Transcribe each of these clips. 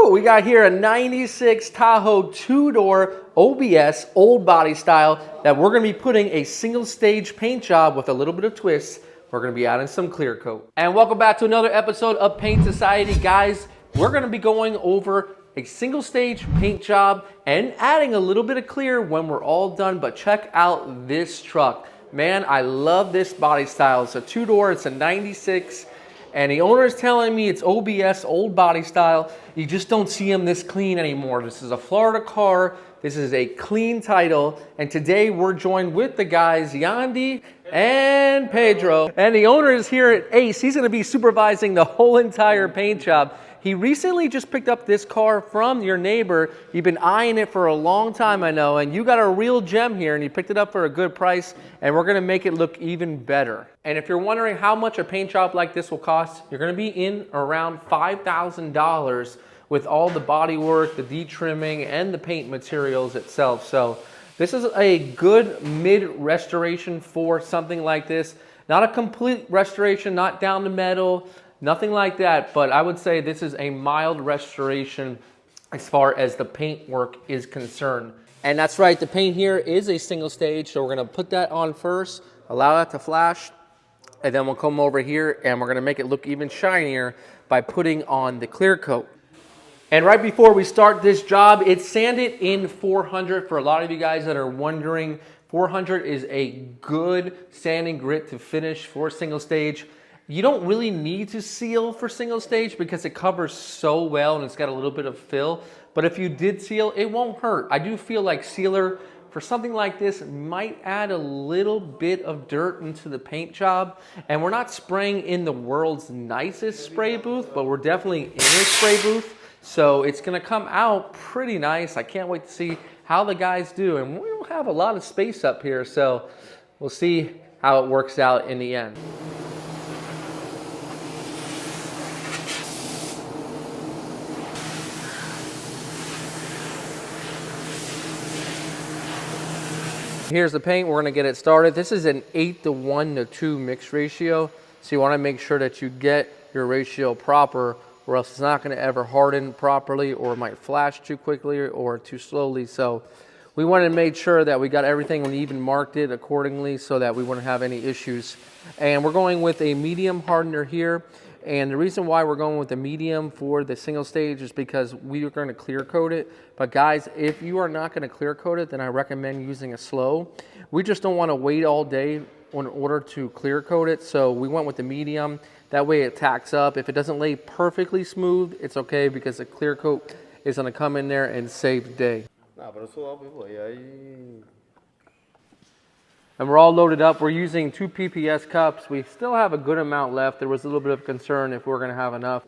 Woo! We got here a 96 Tahoe two-door OBS old body style that we're going to be putting a single stage paint job with a little bit of twist. We're going to be adding some clear coat. And welcome back to another episode of Paint Society. Guys, we're going to be going over a single stage paint job and adding a little bit of clear when we're all done. But check out this truck. Man, I love this body style. It's a two-door, it's a 96. And the owner is telling me it's OBS, old body style. You just don't see them this clean anymore. This is a Florida car. This is a clean title. And today we're joined with the guys, Yandy and Pedro. And the owner is here at Ace. He's gonna be supervising the whole entire paint job. He recently just picked up this car from your neighbor. You've been eyeing it for a long time, I know, and you got a real gem here and you picked it up for a good price, and we're gonna make it look even better. And if you're wondering how much a paint job like this will cost, you're gonna be in around $5,000 with all the body work, the de-trimming, and the paint materials itself. So this is a good mid-restoration for something like this. Not a complete restoration, not down to metal, nothing like that, but I would say this is a mild restoration as far as the paint work is concerned. And that's right, the paint here is a single stage, so we're gonna put that on first, allow that to flash, and then we'll come over here and we're gonna make it look even shinier by putting on the clear coat. And right before we start this job, it's sanded in 400. For a lot of you guys that are wondering, 400 is a good sanding grit to finish for single stage. You don't really need to seal for single stage because it covers so well and it's got a little bit of fill. But if you did seal, it won't hurt. I do feel like sealer for something like this might add a little bit of dirt into the paint job. And we're not spraying in the world's nicest spray booth, but we're definitely in a spray booth. So it's gonna come out pretty nice. I can't wait to see how the guys do. And we don't have a lot of space up here, so we'll see how it works out in the end. Here's the paint, we're gonna get it started. This is an 8:1:2 mix ratio. So you wanna make sure that you get your ratio proper, or else it's not gonna ever harden properly, or it might flash too quickly or too slowly. So we wanted to make sure that we got everything and even marked it accordingly so that we wouldn't have any issues. And we're going with a medium hardener here. And the reason why we're going with the medium for the single stage is because we are going to clear coat it. But guys, if you are not going to clear coat it, then I recommend using a slow. We just don't want to wait all day in order to clear coat it. So we went with the medium. That way it tacks up. If it doesn't lay perfectly smooth, it's okay because the clear coat is going to come in there and save the day. And we're all loaded up. We're using 2 PPS cups. We still have a good amount left. There was a little bit of concern if we're gonna have enough.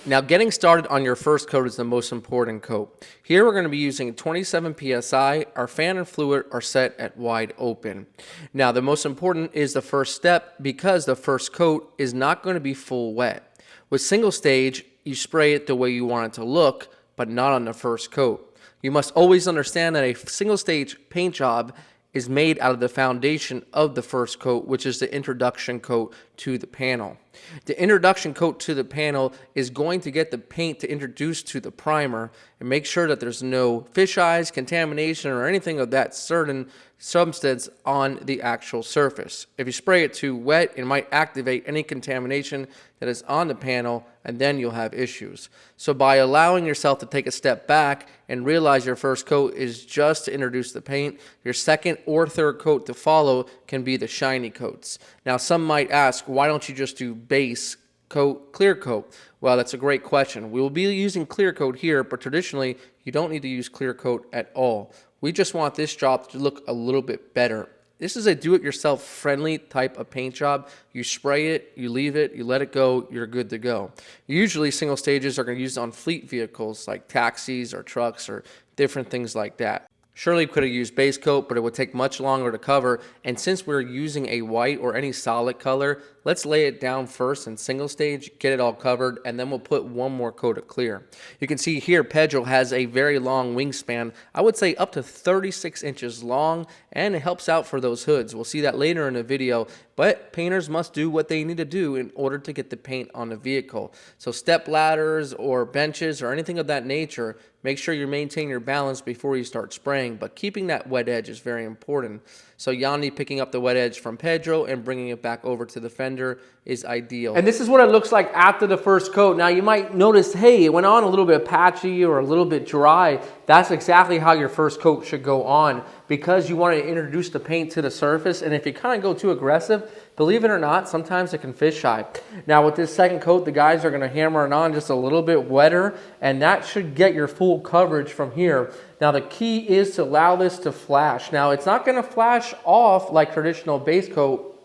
Now, getting started on your first coat is the most important coat. Here we're gonna be using 27 PSI. Our fan and fluid are set at wide open. Now, the most important is the first step because the first coat is not gonna be full wet. With single stage, you spray it the way you want it to look, but not on the first coat. You must always understand that a single stage paint job is made out of the foundation of the first coat, which is the introduction coat to the panel. The introduction coat to the panel is going to get the paint to introduce to the primer and make sure that there's no fish eyes, contamination, or anything of that certain substance on the actual surface. If you spray it too wet, it might activate any contamination that is on the panel, and then you'll have issues. So by allowing yourself to take a step back and realize your first coat is just to introduce the paint, your second or third coat to follow can be the shiny coats. Now some might ask, why don't you just do base coat, clear coat? Well, that's a great question. We will be using clear coat here, but traditionally you don't need to use clear coat at all. We just want this job to look a little bit better. This is a do-it-yourself friendly type of paint job. You spray it, you leave it, you let it go, you're good to go. Usually single stages are going to use it on fleet vehicles like taxis or trucks or different things like that. Surely we could have used base coat, but it would take much longer to cover. And since we're using a white or any solid color, let's lay it down first in single stage, get it all covered, and then we'll put one more coat of clear. You can see here Pedro has a very long wingspan, I would say up to 36 inches long, and it helps out for those hoods. We'll see that later in the video, but painters must do what they need to do in order to get the paint on the vehicle. So step ladders or benches or anything of that nature, make sure you maintain your balance before you start spraying, but keeping that wet edge is very important. So Yandy picking up the wet edge from Pedro and bringing it back over to the fender is ideal. And this is what it looks like after the first coat. Now you might notice, hey, it went on a little bit patchy or a little bit dry. That's exactly how your first coat should go on, because you want to introduce the paint to the surface. And if you kind of go too aggressive, believe it or not, sometimes it can fisheye. Now with this second coat, the guys are going to hammer it on just a little bit wetter, and that should get your full coverage from here. Now the key is to allow this to flash. Now it's not going to flash off like traditional base coat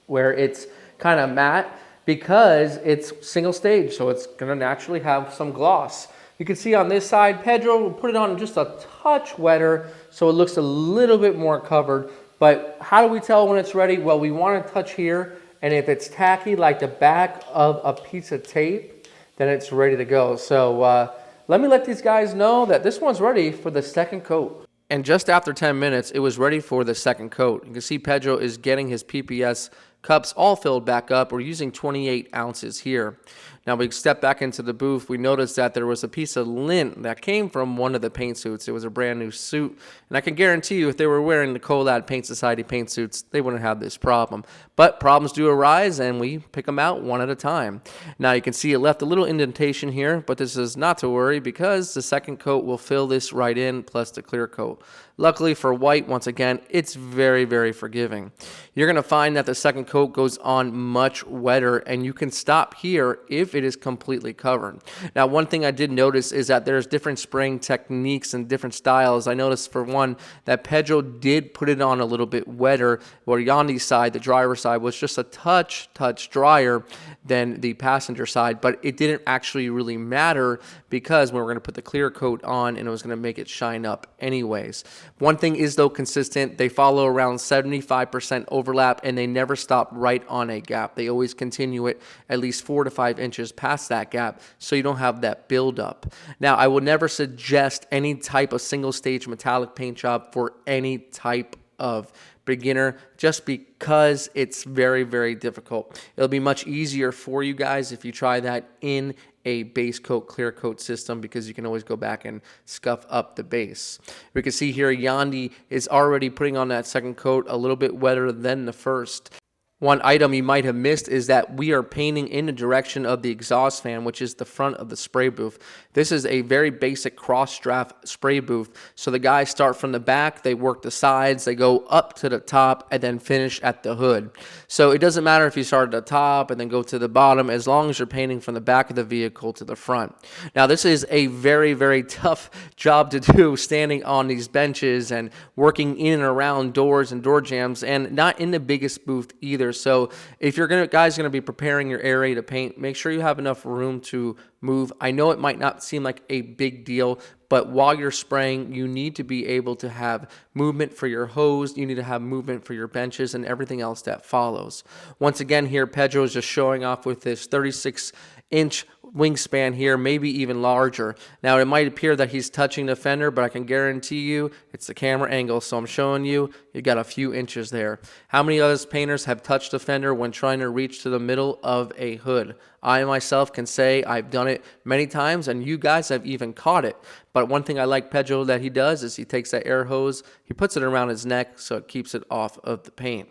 where it's kind of matte, because it's single stage, so it's going to naturally have some gloss. You can see on this side, Pedro will put it on just a touch wetter so it looks a little bit more covered. But how do we tell when it's ready? Well, we want to touch here, and if it's tacky like the back of a piece of tape, then it's ready to go. So let me let these guys know that this one's ready for the second coat. And just after 10 minutes, it was ready for the second coat. You can see Pedro is getting his PPS cups all filled back up. We're using 28 ounces here. Now we step back into the booth. We noticed that there was a piece of lint that came from one of the paint suits. It was a brand new suit. And I can guarantee you if they were wearing the Colad Paint Society paint suits, they wouldn't have this problem. But problems do arise, and we pick them out one at a time. Now you can see it left a little indentation here, but this is not to worry because the second coat will fill this right in, plus the clear coat. Luckily for white, once again, it's very, very forgiving. You're going to find that the second coat goes on much wetter, and you can stop here if it is completely covered. Now, one thing I did notice is that there's different spraying techniques and different styles. I noticed, for one, that Pedro did put it on a little bit wetter, where Yandy's side, the driver's side, was just a touch drier than the passenger side, but it didn't actually really matter because we were going to put the clear coat on and it was going to make it shine up anyways. One thing is, though, consistent. They follow around 75% overlap, and they never stop right on a gap. They always continue it at least 4 to 5 inches past that gap, so you don't have that buildup. Now, I would never suggest any type of single stage metallic paint job for any type of beginner, just because it's very, very difficult. It'll be much easier for you guys if you try that in a base coat, clear coat system, because you can always go back and scuff up the base. We can see here Yandy is already putting on that second coat a little bit wetter than the first. One item you might have missed is that we are painting in the direction of the exhaust fan, which is the front of the spray booth. This is a very basic cross-draft spray booth. So the guys start from the back, they work the sides, they go up to the top, and then finish at the hood. So it doesn't matter if you start at the top and then go to the bottom, as long as you're painting from the back of the vehicle to the front. Now, this is a very, very tough job to do, standing on these benches and working in and around doors and door jambs, and not in the biggest booth either. So if you're guys going to be preparing your area to paint, make sure you have enough room to move. I know it might not seem like a big deal, but while you're spraying, you need to be able to have movement for your hose. You need to have movement for your benches and everything else that follows. Once again, here Pedro is just showing off with this 36-inch wingspan here, maybe even larger. Now, it might appear that he's touching the fender, but I can guarantee you it's the camera angle, so I'm showing you got a few inches there. How many of us painters have touched the fender when trying to reach to the middle of a hood? I myself can say I've done it many times, and you guys have even caught it. But one thing I like Pedro that he does is he takes that air hose, he puts it around his neck so it keeps it off of the paint.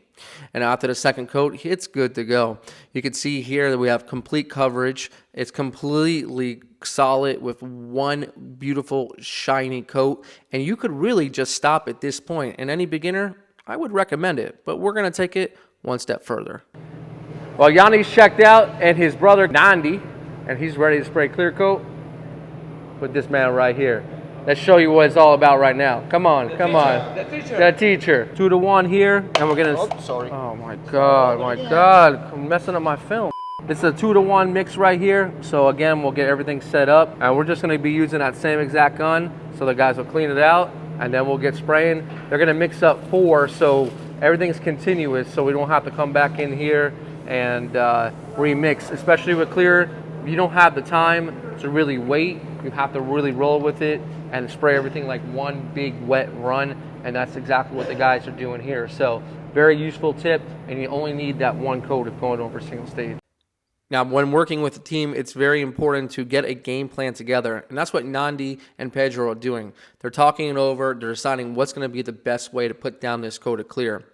And after the second coat, it's good to go. You can see here that we have complete coverage. It's completely solid with one beautiful shiny coat, and you could really just stop at this point. And any beginner, I would recommend it, but we're going to take it one step further. Well, Yanni's checked out, and his brother Nandi, and he's ready to spray clear coat with this man right here. Let's show you what it's all about right now. Come on, come on. The teacher. 2 to 1 here, and we're gonna. Oh, sorry. Oh my God, I'm messing up my film. This is a 2 to 1 mix right here. So again, we'll get everything set up, and we're just gonna be using that same exact gun. So the guys will clean it out, and then we'll get spraying. They're gonna mix up 4, so everything's continuous, so we don't have to come back in here and remix, especially with clear. You don't have the time to really wait. You have to really roll with it and spray everything like one big wet run, and that's exactly what the guys are doing here. So very useful tip, and you only need that one coat if going over single stage. Now, when working with a team, it's very important to get a game plan together, and that's what Nandi and Pedro are doing. They're talking it over, they're deciding what's going to be the best way to put down this coat of clear.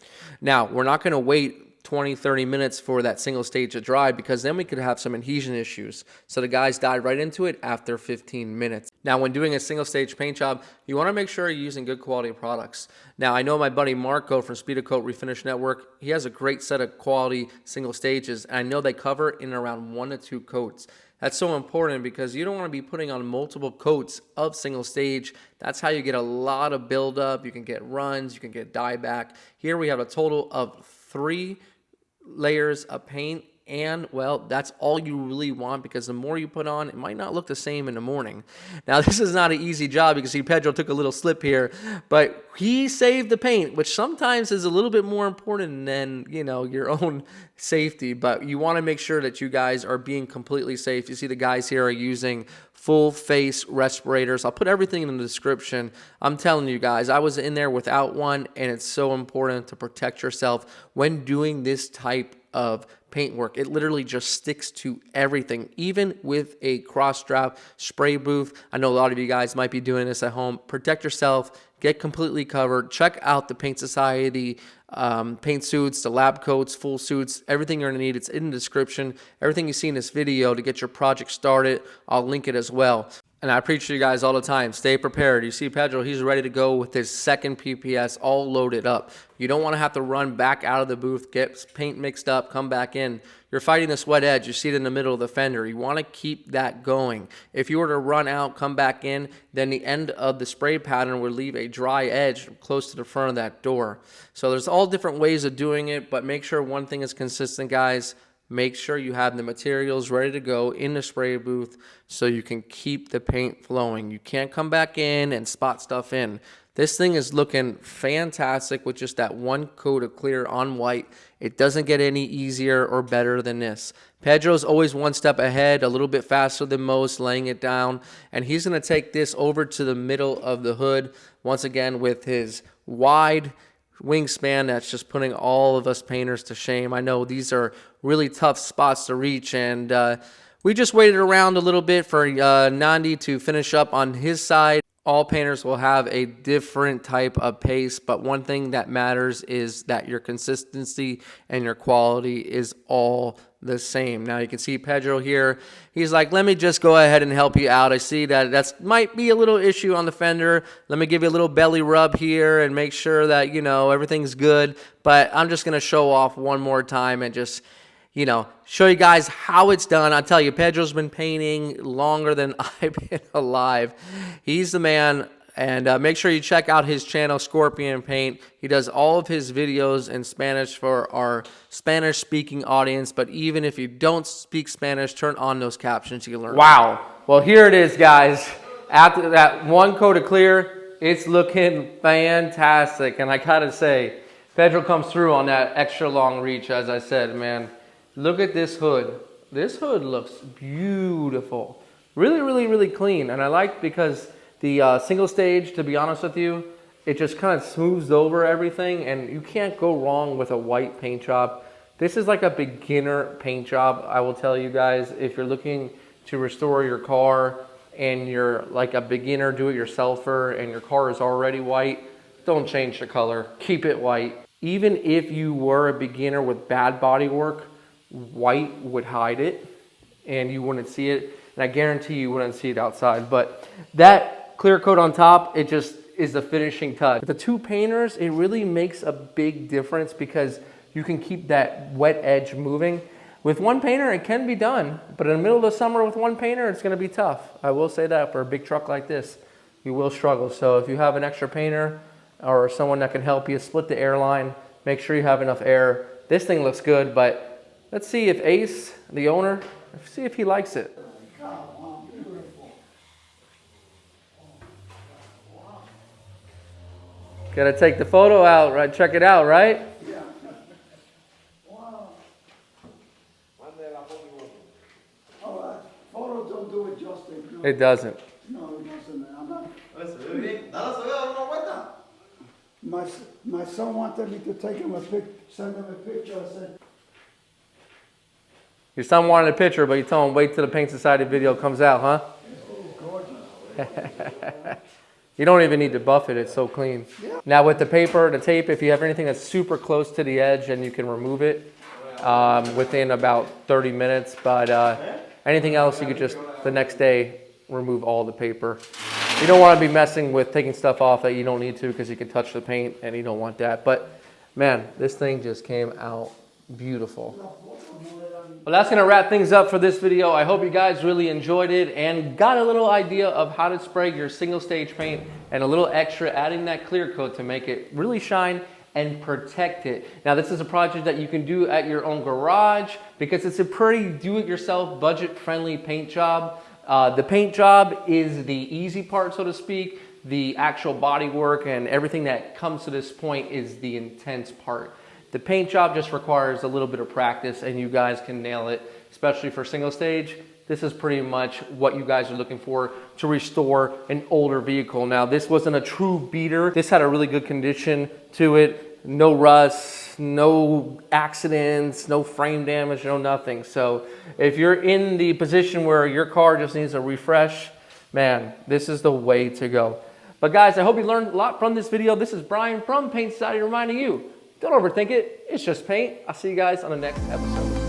Now, we're not going to wait 20, 30 minutes for that single stage to dry, because then we could have some adhesion issues. So the guys dive right into it after 15 minutes. Now, when doing a single stage paint job, you want to make sure you're using good quality products. Now, I know my buddy Marco from Speed Coat Refinish Network, he has a great set of quality single stages, and I know they cover in around 1 to 2 coats. That's so important because you don't want to be putting on multiple coats of single stage. That's how you get a lot of buildup. You can get runs, you can get dieback. Here we have a total of 3 layers of paint, and well, that's all you really want, because the more you put on, it might not look the same in the morning. Now, this is not an easy job. You can see Pedro took a little slip here, but he saved the paint, which sometimes is a little bit more important than, you know, your own safety. But you want to make sure that you guys are being completely safe. You see the guys here are using full face respirators. I'll put everything in the description. I'm telling you guys, I was in there without one, and it's so important to protect yourself when doing this type of paint work. It literally just sticks to everything, even with a cross strap spray booth. I know a lot of you guys might be doing this at home. Protect yourself, get completely covered. Check out the Paint Society paint suits, the lab coats, full suits, everything you're gonna need. It's in the description. Everything you see in this video to get your project started, I'll link it as well. And I preach to you guys all the time, stay prepared. You see Pedro, he's ready to go with his second PPS all loaded up. You don't want to have to run back out of the booth, get paint mixed up, come back in. You're fighting this wet edge. You see it in the middle of the fender. You want to keep that going. If you were to run out, come back in, then the end of the spray pattern would leave a dry edge close to the front of that door. So there's all different ways of doing it, but make sure one thing is consistent, guys. Make sure you have the materials ready to go in the spray booth so you can keep the paint flowing. You can't come back in and spot stuff in. This thing is looking fantastic with just that one coat of clear on white. It doesn't get any easier or better than this. Pedro's always one step ahead, a little bit faster than most, laying it down. And he's going to take this over to the middle of the hood, once again with his wide wingspan that's just putting all of us painters to shame. I know these are really tough spots to reach, and we just waited around a little bit for Nandi to finish up on his side. All painters will have a different type of pace, but one thing that matters is that your consistency and your quality is all the same. Now you can see Pedro here. He's like, let me just go ahead and help you out. I see that that's might be a little issue on the fender. Let me give you a little belly rub here and make sure that, you know, everything's good. But I'm just going to show off one more time and just, you know, show you guys how it's done. I'll tell you, Pedro's been painting longer than I've been alive. He's the man. And make sure you check out his channel, Scorpion Paint. He does all of his videos in Spanish for our Spanish-speaking audience. But even if you don't speak Spanish, turn on those captions. You can learn. Wow. Well, here it is, guys. After that one coat of clear, it's looking fantastic. And I gotta say, Pedro comes through on that extra long reach, as I said, man. Look at this hood. This hood looks beautiful. Really, really, really clean. And I like because the single stage, to be honest with you, it just kind of smooths over everything, and you can't go wrong with a white paint job. This is like a beginner paint job, I will tell you guys. If you're looking to restore your car and you're like a beginner do-it-yourselfer and your car is already white, don't change the color. Keep it white. Even if you were a beginner with bad body work, white would hide it and you wouldn't see it. And I guarantee you wouldn't see it outside. But that clear coat on top, it just is the finishing touch. With the two painters, it really makes a big difference because you can keep that wet edge moving. With one painter, it can be done, but in the middle of the summer with one painter, it's gonna be tough. I will say that for a big truck like this, you will struggle. So if you have an extra painter or someone that can help you split the airline, make sure you have enough air. This thing looks good, but let's see if Ace, the owner, see if he likes it. Gotta take the photo out, right? Check it out, right? Yeah. Wow. Oh, photos don't do it justice. No. It doesn't. No, it doesn't. I'm not. My son wanted me to take him send him a picture. I said, Your son wanted a picture, but you tell him wait till the Paint Society video comes out, huh? oh, gorgeous. You don't even need to buff it, it's so clean. Yeah. Now with the paper, the tape, if you have anything that's super close to the edge, then you can remove it within about 30 minutes. But anything else, you could just, the next day, remove all the paper. You don't want to be messing with taking stuff off that you don't need to because you can touch the paint and you don't want that. But man, this thing just came out beautiful. Well, that's going to wrap things up for this video. I hope you guys really enjoyed it and got a little idea of how to spray your single stage paint and a little extra adding that clear coat to make it really shine and protect it. Now, this is a project that you can do at your own garage because it's a pretty do-it-yourself, budget-friendly paint job. The paint job is the easy part, so to speak. The actual body work and everything that comes to this point is the intense part. The paint job just requires a little bit of practice and you guys can nail it, especially for single stage. This is pretty much what you guys are looking for to restore an older vehicle. Now, this wasn't a true beater. This had a really good condition to it. No rust, no accidents, no frame damage, no nothing. So if you're in the position where your car just needs a refresh, man, this is the way to go. But guys, I hope you learned a lot from this video. This is Brian from Paint Society reminding you, don't overthink it. It's just paint. I'll see you guys on the next episode.